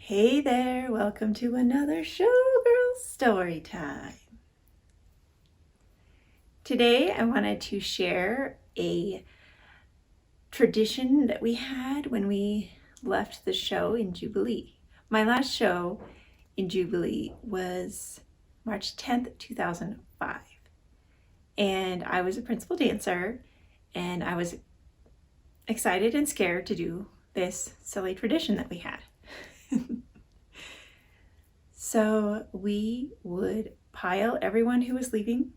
Hey there, welcome to another Showgirl story time. Today I wanted to share a tradition that we had when we left the show in Jubilee. My last show in Jubilee was March 10th, 2005. And I was a principal dancer, and I was excited and scared to do this silly tradition that we had. So we would pile everyone who was leaving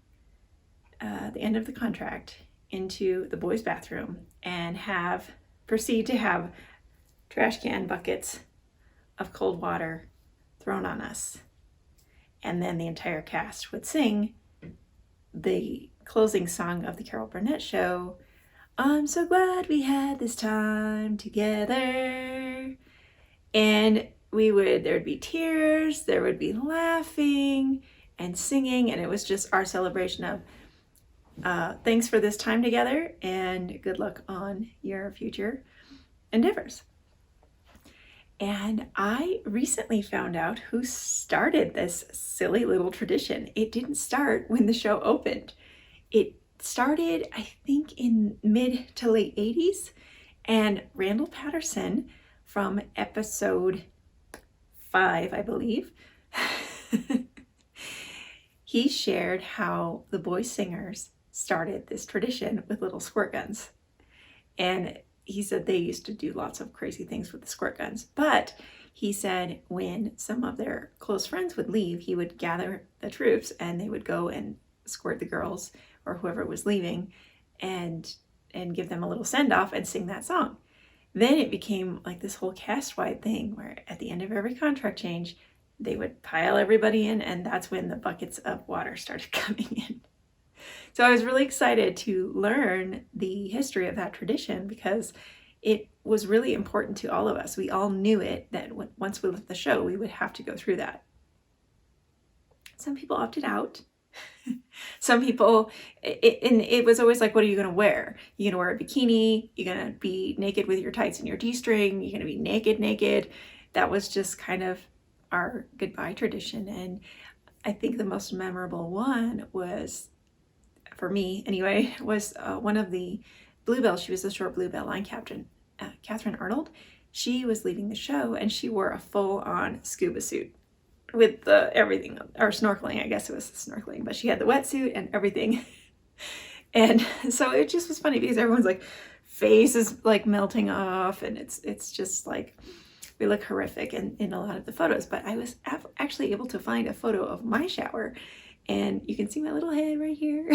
the end of the contract into the boys' bathroom and proceed to have trash can buckets of cold water thrown on us. And then the entire cast would sing the closing song of the Carol Burnett show, "I'm so glad we had this time together." And there'd be tears, there would be laughing and singing, and it was just our celebration of thanks for this time together and good luck on your future endeavors. And I recently found out who started this silly little tradition. It didn't start when the show opened. It started, I think, in mid to late 80s, and Randall Patterson from episode 5, I believe, he shared how the boy singers started this tradition with little squirt guns. And he said they used to do lots of crazy things with the squirt guns. But he said when some of their close friends would leave, he would gather the troops and they would go and squirt the girls or whoever was leaving and give them a little send-off and sing that song. Then it became like this whole cast-wide thing where at the end of every contract change, they would pile everybody in, and that's when the buckets of water started coming in. So I was really excited to learn the history of that tradition because it was really important to all of us. We all knew it, that once we left the show, we would have to go through that. Some people opted out. Some people, it was always like, what are you going to wear? You're going to wear a bikini? You're going to be naked with your tights and your G-string? You're going to be naked? That was just kind of our goodbye tradition. And I think the most memorable one was, for me anyway, was one of the Bluebell. She was the short Bluebell line captain, Catherine Arnold. She was leaving the show and she wore a full-on scuba suit with everything, or snorkeling, I guess it was snorkeling, but she had the wetsuit and everything. And so it just was funny because everyone's like face is like melting off, and it's just like, we look horrific in a lot of the photos. But I was actually able to find a photo of my shower, and you can see my little head right here.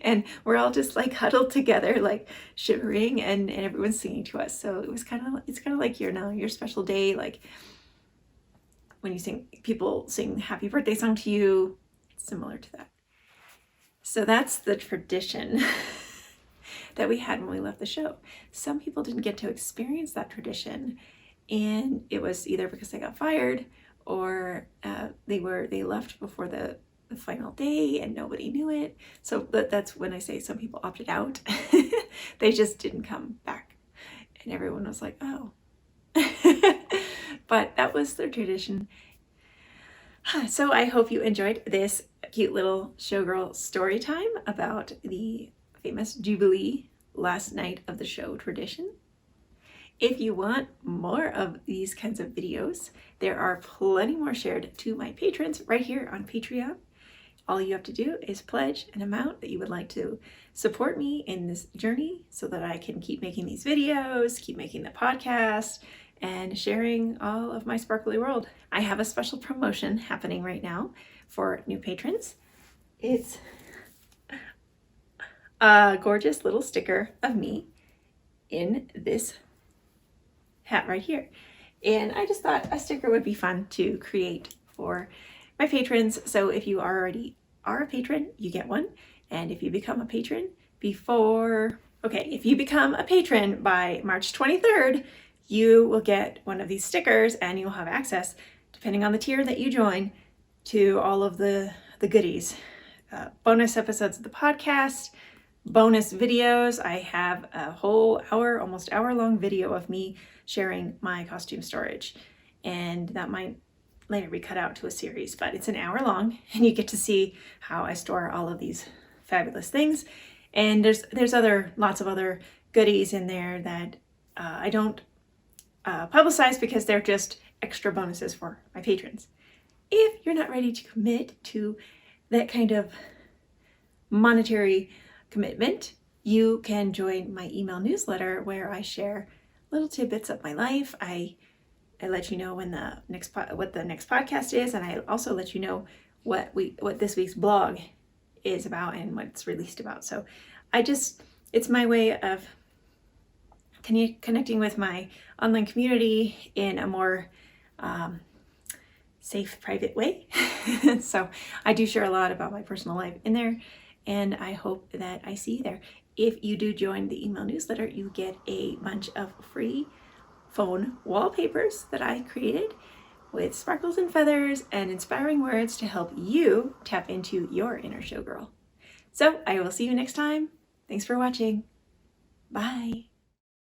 And we're all just like huddled together, like shivering, and everyone's singing to us. So it's kind of like your special day, like when people sing happy birthday song to you. It's similar to that. So that's the tradition that we had when we left the show. Some people didn't get to experience that tradition, and it was either because they got fired or they left before the final day and nobody knew it. So that's when I say some people opted out. They just didn't come back, and everyone was like, oh. But that was their tradition. So I hope you enjoyed this cute little Showgirl story time about the famous Jubilee last night of the show tradition. If you want more of these kinds of videos, there are plenty more shared to my patrons right here on Patreon. All you have to do is pledge an amount that you would like to support me in this journey so that I can keep making these videos, keep making the podcast, and sharing all of my sparkly world. I have a special promotion happening right now for new patrons. It's a gorgeous little sticker of me in this hat right here. And I just thought a sticker would be fun to create for my patrons. So if you already are a patron, you get one. And if you become a patron if you become a patron by March 23rd, you will get one of these stickers, and you'll have access, depending on the tier that you join, to all of the goodies. Bonus episodes of the podcast, bonus videos. I have a whole almost hour long video of me sharing my costume storage. and that might later be cut out to a series, but it's an hour long, and you get to see how I store all of these fabulous things. And there's lots of other goodies in there that I don't publicize because they're just extra bonuses for my patrons. If you're not ready to commit to that kind of monetary commitment, you can join my email newsletter where I share little tidbits of my life. I let you know when what the next podcast is, and I also let you know what this week's blog is about and what it's released about. So it's my way of connecting with my online community in a more safe, private way. So I do share a lot about my personal life in there, and I hope that I see you there. If you do join the email newsletter, you get a bunch of free phone wallpapers that I created with sparkles and feathers and inspiring words to help you tap into your inner showgirl. So I will see you next time. Thanks for watching. Bye.